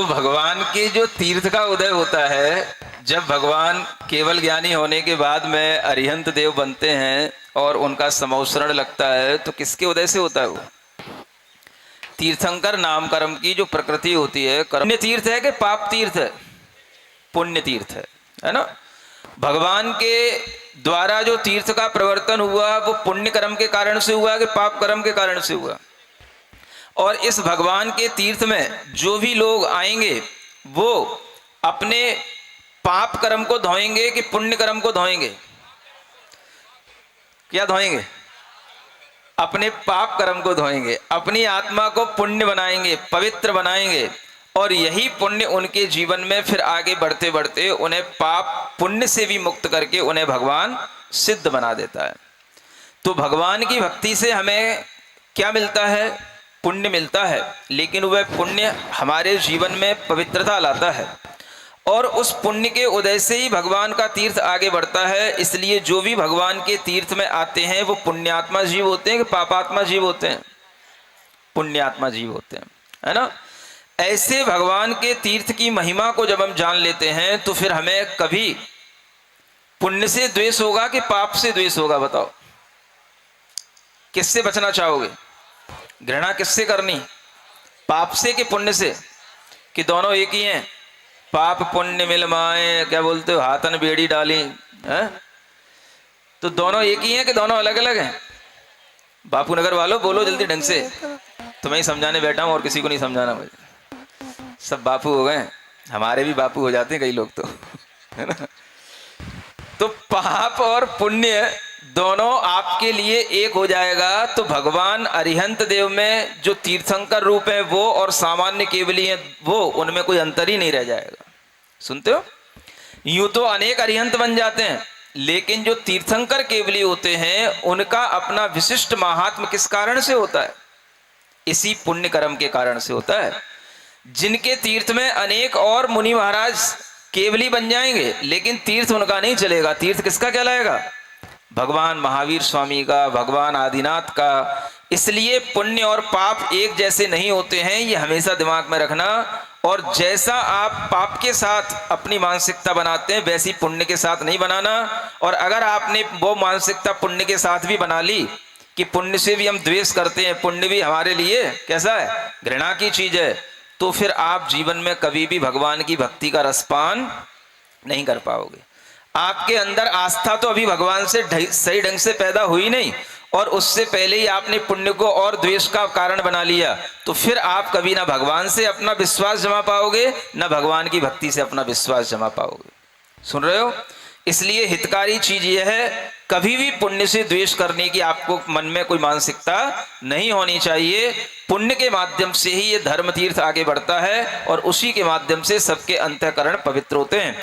भगवान के जो तीर्थ का उदय होता है, जब भगवान केवल ज्ञानी होने के बाद में अरिहंत देव बनते हैं और उनका समवसरण लगता है, तो किसके उदय से होता है? वो तीर्थंकर नाम कर्म की जो प्रकृति होती है, पुण्य तीर्थ है कि पाप तीर्थ है? पुण्य तीर्थ है ना। भगवान के द्वारा जो तीर्थ का प्रवर्तन हुआ वो पुण्य कर्म के कारण से हुआ कि पाप कर्म के कारण से हुआ? और इस भगवान के तीर्थ में जो भी लोग आएंगे वो अपने पाप कर्म को धोएंगे कि पुण्य कर्म को धोएंगे? क्या धोएंगे? अपने पाप कर्म को धोएंगे, अपनी आत्मा को पुण्य बनाएंगे, पवित्र बनाएंगे, और यही पुण्य उनके जीवन में फिर आगे बढ़ते बढ़ते उन्हें पाप पुण्य से भी मुक्त करके उन्हें भगवान सिद्ध बना देता है। तो भगवान की भक्ति से हमें क्या मिलता है? पुण्य मिलता है, लेकिन वह पुण्य हमारे जीवन में पवित्रता लाता है, और उस पुण्य के उदय से ही भगवान का तीर्थ आगे बढ़ता है। इसलिए जो भी भगवान के तीर्थ में आते हैं वो पुण्यात्मा जीव होते हैं कि पापात्मा जीव होते हैं? पुण्यात्मा जीव होते हैं, है ना। ऐसे भगवान के तीर्थ की महिमा को जब हम जान लेते हैं तो फिर हमें कभी पुण्य से द्वेष होगा कि पाप से द्वेष होगा? बताओ, किससे बचना चाहोगे? घृणा किससे करनी? पाप से कि पुण्य से? कि दोनों एक ही हैं? पाप पुण्य मिल माए, क्या बोलते हो, हाथन बेड़ी डाली है? तो दोनों एक ही हैं कि दोनों अलग अलग हैं? बापू नगर वालों बोलो जल्दी ढंग से, तुम्हें ही समझाने बैठा हूं और किसी को नहीं समझाना मुझे। सब बापू हो गए, हमारे भी बापू हो जाते हैं कई लोग तो, है ना। तो पाप और पुण्य दोनों आपके लिए एक हो जाएगा। तो भगवान अरिहंत देव में जो तीर्थंकर रूप है वो और सामान्य केवली है वो, उनमें कोई अंतर ही नहीं रह जाएगा। सुनते हो? यूं तो अनेक अरिहंत बन जाते हैं, लेकिन जो तीर्थंकर केवली होते हैं उनका अपना विशिष्ट महात्म्य किस कारण से होता है? इसी पुण्य कर्म के कारण से होता है। जिनके तीर्थ में अनेक और मुनि महाराज केवली बन जाएंगे, लेकिन तीर्थ उनका नहीं चलेगा। तीर्थ किसका कहलाएगा? भगवान महावीर स्वामी का, भगवान आदिनाथ का। इसलिए पुण्य और पाप एक जैसे नहीं होते हैं, ये हमेशा दिमाग में रखना। और जैसा आप पाप के साथ अपनी मानसिकता बनाते हैं वैसी पुण्य के साथ नहीं बनाना। और अगर आपने वो मानसिकता पुण्य के साथ भी बना ली कि पुण्य से भी हम द्वेष करते हैं, पुण्य भी हमारे लिए कैसा है? घृणा की चीज है, तो फिर आप जीवन में कभी भी भगवान की भक्ति का रसपान नहीं कर पाओगे। आपके अंदर आस्था तो अभी भगवान से सही ढंग से पैदा हुई नहीं, और उससे पहले ही आपने पुण्य को और द्वेष का कारण बना लिया, तो फिर आप कभी ना भगवान से अपना विश्वास जमा पाओगे, ना भगवान की भक्ति से अपना विश्वास जमा पाओगे। सुन रहे हो? इसलिए हितकारी चीज यह है, कभी भी पुण्य से द्वेष करने की आपको मन में कोई मानसिकता नहीं होनी चाहिए। पुण्य के माध्यम से ही ये धर्म तीर्थ आगे बढ़ता है, और उसी के माध्यम से सबके अंतःकरण पवित्र होते हैं।